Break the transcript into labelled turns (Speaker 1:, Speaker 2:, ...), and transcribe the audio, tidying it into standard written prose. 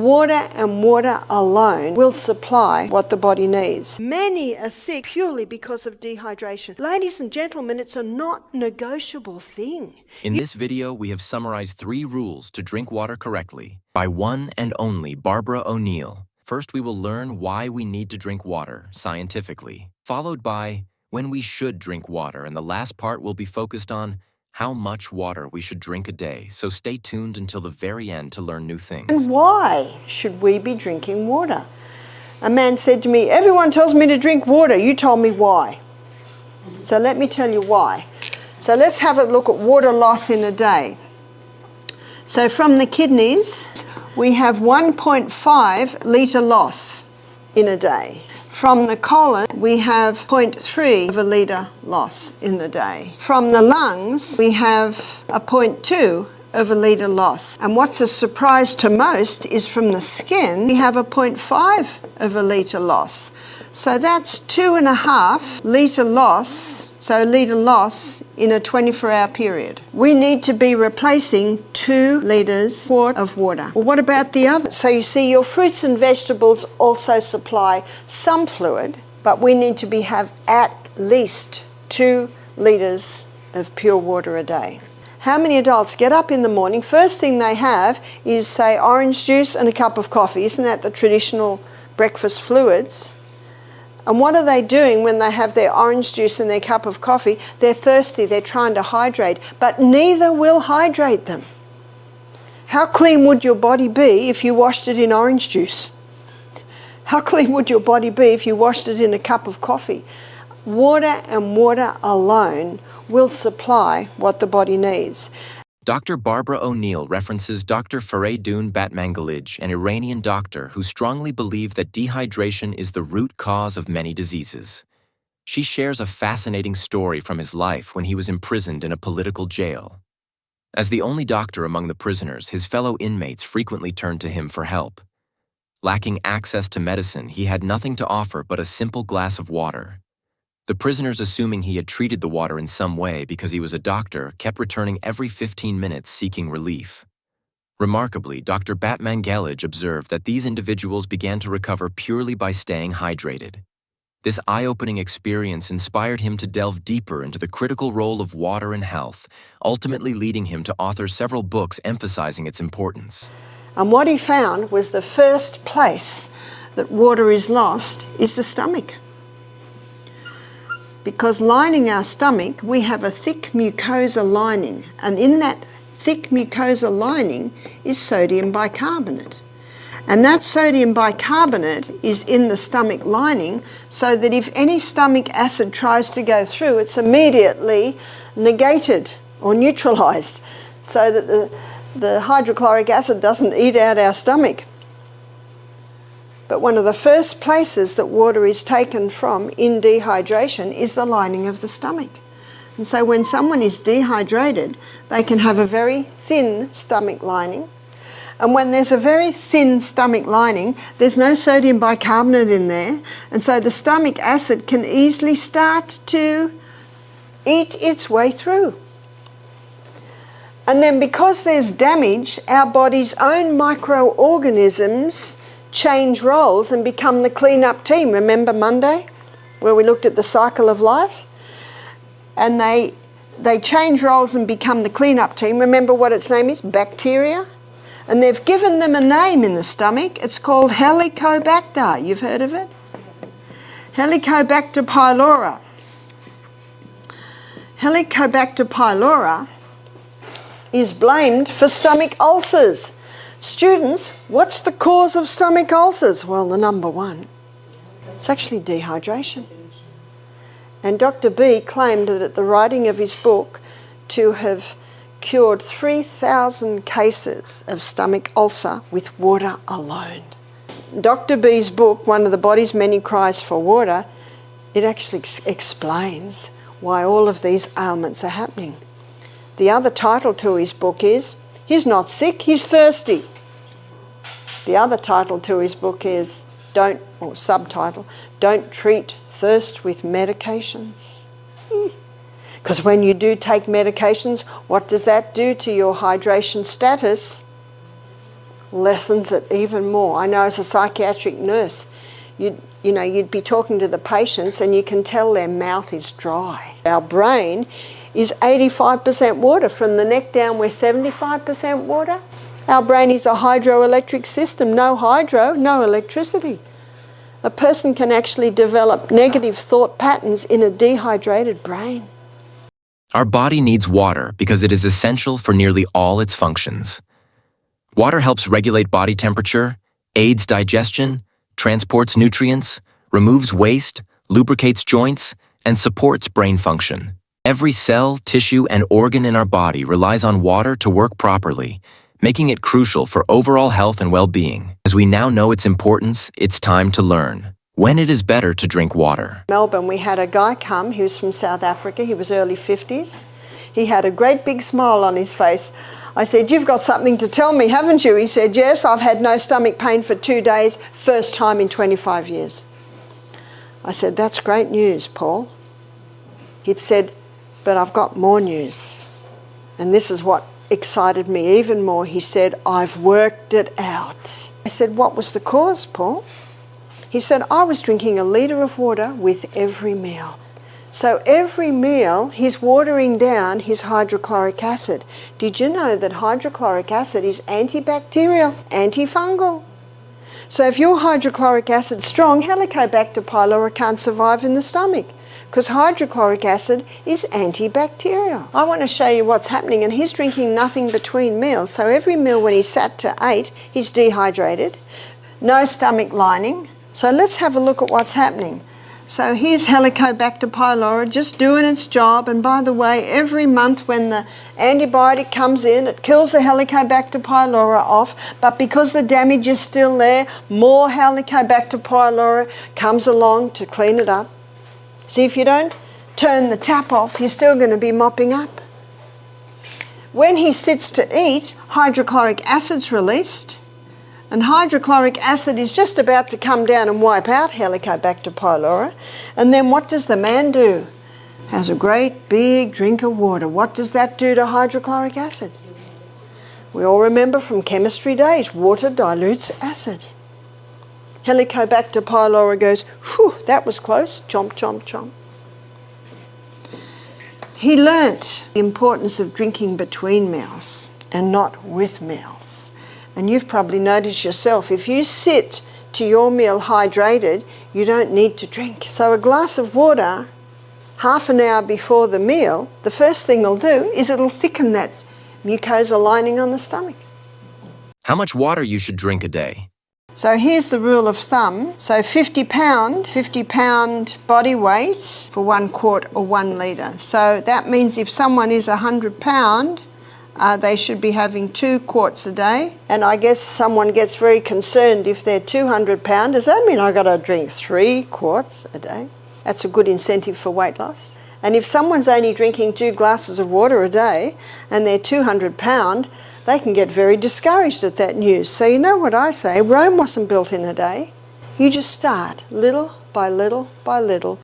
Speaker 1: Water and water alone will supply what the body needs. Many are sick purely because of dehydration. Ladies and gentlemen, it's a not negotiable thing.
Speaker 2: In this video, we have summarized 3 rules to drink water correctly by one and only Barbara O'Neill. First, we will learn why we need to drink water scientifically, followed by when we should drink water, and the last part will be focused on how much water we should drink a day, so stay tuned until the very end to learn new things.
Speaker 1: And why should we be drinking water? A man said to me, everyone tells me to drink water, you told me why. So let me tell you why. So let's have a look at water loss in a day. So from the kidneys, we have 1.5 litre loss in a day. From the colon, we have 0.3 of a litre loss in the day. From the lungs, we have a 0.2 of a litre loss. And what's a surprise to most is from the skin, we have a 0.5 of a litre loss. So that's 2.5 litre loss, so litre loss in a 24-hour period. We need to be replacing 2 litres of water. Well, what about the other? So you see, your fruits and vegetables also supply some fluid, but we need to have at least 2 litres of pure water a day. How many adults get up in the morning, first thing they have is, say, orange juice and a cup of coffee? Isn't that the traditional breakfast fluids? And what are they doing when they have their orange juice and their cup of coffee? They're thirsty, they're trying to hydrate, but neither will hydrate them. How clean would your body be if you washed it in orange juice? How clean would your body be if you washed it in a cup of coffee? Water and water alone will supply what the body needs.
Speaker 2: Dr. Barbara O'Neill references Dr. Faridun Batmangalij, an Iranian doctor who strongly believed that dehydration is the root cause of many diseases. She shares a fascinating story from his life when he was imprisoned in a political jail. As the only doctor among the prisoners, his fellow inmates frequently turned to him for help. Lacking access to medicine, he had nothing to offer but a simple glass of water. The prisoners, assuming he had treated the water in some way because he was a doctor, kept returning every 15 minutes seeking relief. Remarkably, Dr. Batmangalij observed that these individuals began to recover purely by staying hydrated. This eye-opening experience inspired him to delve deeper into the critical role of water in health, ultimately leading him to author several books emphasizing its importance.
Speaker 1: And what he found was the first place that water is lost is the stomach. Because lining our stomach, we have a thick mucosa lining, and in that thick mucosa lining is sodium bicarbonate. And that sodium bicarbonate is in the stomach lining, so that if any stomach acid tries to go through, it's immediately negated or neutralized, so that the hydrochloric acid doesn't eat out our stomach. But one of the first places that water is taken from in dehydration is the lining of the stomach. And so when someone is dehydrated, they can have a very thin stomach lining. And when there's a very thin stomach lining, there's no sodium bicarbonate in there. And so the stomach acid can easily start to eat its way through. And then because there's damage, our body's own microorganisms change roles and become the clean-up team. Remember Monday, where we looked at the cycle of life? And they change roles and become the clean-up team. Remember what its name is? Bacteria. And they've given them a name in the stomach. It's called Helicobacter. You've heard of it? Yes. Helicobacter pylori. Helicobacter pylori is blamed for stomach ulcers. Students, what's the cause of stomach ulcers? Well, the number one. It's actually dehydration. And Dr. B claimed that at the writing of his book to have cured 3,000 cases of stomach ulcer with water alone. Dr. B's book, One of the Body's Many Cries for Water, it actually explains why all of these ailments are happening. The other title to his book is, He's Not Sick, He's Thirsty. The other title to his book is, subtitle, Don't Treat Thirst with Medications. Because when you do take medications, what does that do to your hydration status? lessens it even more. I know as a psychiatric nurse, you'd be talking to the patients and you can tell their mouth is dry. Our brain is 85% water. From the neck down, we're 75% water. Our brain is a hydroelectric system. No hydro, no electricity. A person can actually develop negative thought patterns in a dehydrated brain.
Speaker 2: Our body needs water because it is essential for nearly all its functions. Water helps regulate body temperature, aids digestion, transports nutrients, removes waste, lubricates joints, and supports brain function. Every cell, tissue, and organ in our body relies on water to work properly, making it crucial for overall health and well-being. As we now know its importance, it's time to learn when it is better to drink water.
Speaker 1: Melbourne, we had a guy come, he was from South Africa, he was early 50s. He had a great big smile on his face. I said, "You've got something to tell me, haven't you?" He said, "Yes, I've had no stomach pain for 2 days, first time in 25 years. I said, "That's great news, Paul." He said, "But I've got more news." And this is what excited me even more. He said, "I've worked it out." I said, "What was the cause, Paul?" He said, "I was drinking a litre of water with every meal." So every meal, he's watering down his hydrochloric acid. Did you know that hydrochloric acid is antibacterial, antifungal? So if your hydrochloric acid's strong, Helicobacter pylori can't survive in the stomach because hydrochloric acid is antibacterial. I want to show you what's happening, and he's drinking nothing between meals. So every meal when he sat to 8, he's dehydrated, no stomach lining. So let's have a look at what's happening. So here's Helicobacter pylori just doing its job, and by the way, every month when the antibiotic comes in, it kills the Helicobacter pylori off, but because the damage is still there, more Helicobacter pylori comes along to clean it up. See, if you don't turn the tap off, you're still going to be mopping up. When he sits to eat, hydrochloric acid's released, and hydrochloric acid is just about to come down and wipe out Helicobacter pylori. And then what does the man do? Has a great big drink of water. What does that do to hydrochloric acid? We all remember from chemistry days, water dilutes acid. Helicobacter pylori goes, "Whew, that was close, chomp, chomp, chomp." He learnt the importance of drinking between meals and not with meals. And you've probably noticed yourself, if you sit to your meal hydrated, you don't need to drink. So a glass of water, half an hour before the meal, the first thing it'll do is it'll thicken that mucosa lining on the stomach.
Speaker 2: How much water you should drink a day?
Speaker 1: So here's the rule of thumb. So 50 pound body weight for 1 quart or 1 litre. So that means if someone is 100 pound, they should be having 2 quarts a day. And I guess someone gets very concerned if they're 200 pound. Does that mean I've got to drink 3 quarts a day? That's a good incentive for weight loss. And if someone's only drinking 2 glasses of water a day and they're 200 pound, they can get very discouraged at that news. So you know what I say, Rome wasn't built in a day. You just start little by little by little.